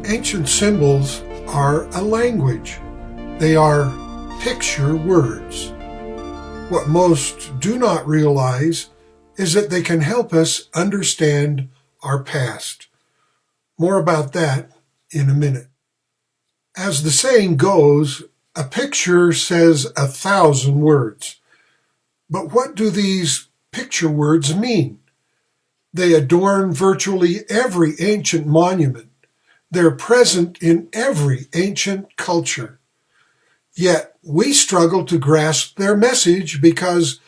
Ancient symbols are a language. They are picture words. What most do not realize is that they can help us understand our past. More about that in a minute. As the saying goes, a picture says 1,000 words. But what do these picture words mean? They adorn virtually every ancient monument. They're present in every ancient culture. Yet we struggle to grasp their message because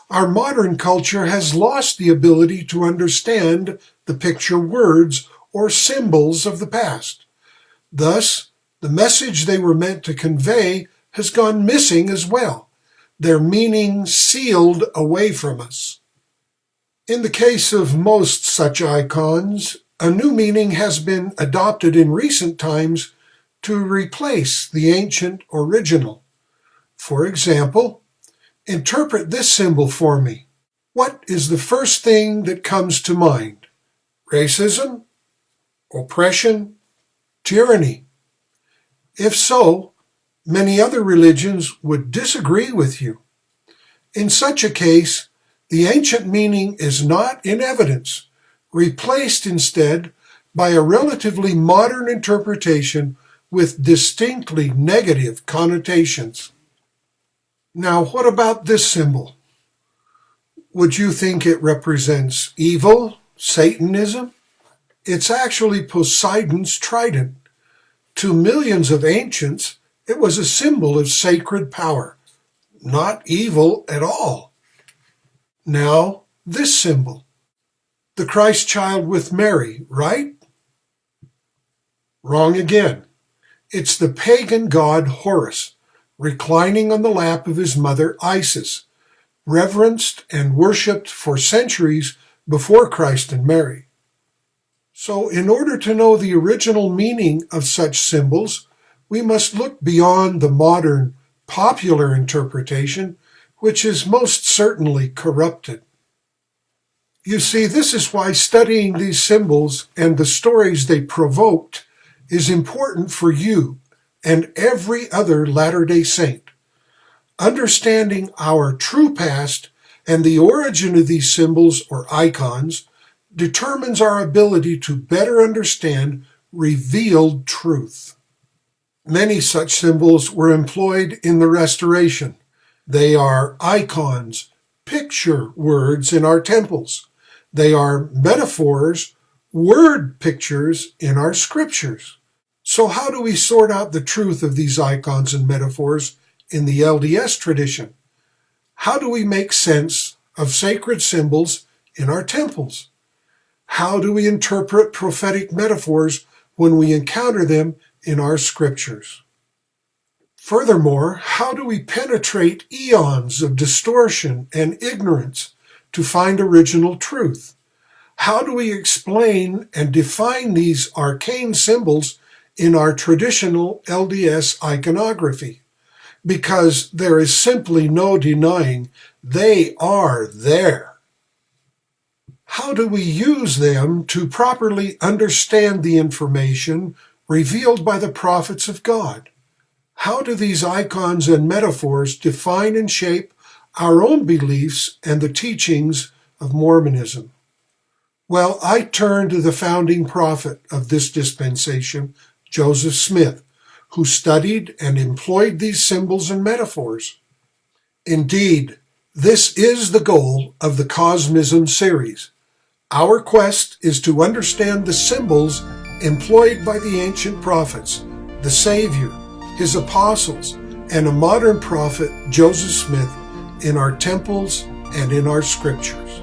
our modern culture has lost the ability to understand the picture words or symbols of the past. Thus, the message they were meant to convey has gone missing as well, their meaning sealed away from us. In the case of most such icons, a new meaning has been adopted in recent times to replace the ancient original. For example, interpret this symbol for me. What is the first thing that comes to mind? Racism? Oppression? Tyranny? If so, many other religions would disagree with you. In such a case, the ancient meaning is not in evidence, replaced instead by a relatively modern interpretation with distinctly negative connotations. Now, what about this symbol? Would you think it represents evil, Satanism? It's actually Poseidon's trident. To millions of ancients, it was a symbol of sacred power, not evil at all. Now, this symbol. The Christ child with Mary, right? Wrong again. It's the pagan god Horus, reclining on the lap of his mother Isis, reverenced and worshipped for centuries before Christ and Mary. So in order to know the original meaning of such symbols, we must look beyond the modern, popular interpretation, which is most certainly corrupted. You see, this is why studying these symbols and the stories they provoked is important for you and every other Latter-day Saint. Understanding our true past and the origin of these symbols or icons determines our ability to better understand revealed truth. Many such symbols were employed in the Restoration. They are icons, picture words in our temples. They are metaphors, word pictures in our scriptures. So how do we sort out the truth of these icons and metaphors in the LDS tradition? How do we make sense of sacred symbols in our temples? How do we interpret prophetic metaphors when we encounter them in our scriptures? Furthermore, how do we penetrate eons of distortion and ignorance to find original truth? How do we explain and define these arcane symbols in our traditional LDS iconography? Because there is simply no denying they are there. How do we use them to properly understand the information revealed by the prophets of God? How do these icons and metaphors define and shape our own beliefs and the teachings of Mormonism? Well, I turn to the founding prophet of this dispensation, Joseph Smith, who studied and employed these symbols and metaphors. Indeed, this is the goal of the Cosmism series. Our quest is to understand the symbols employed by the ancient prophets, the Savior, his apostles, and a modern prophet, Joseph Smith, in our temples and in our scriptures.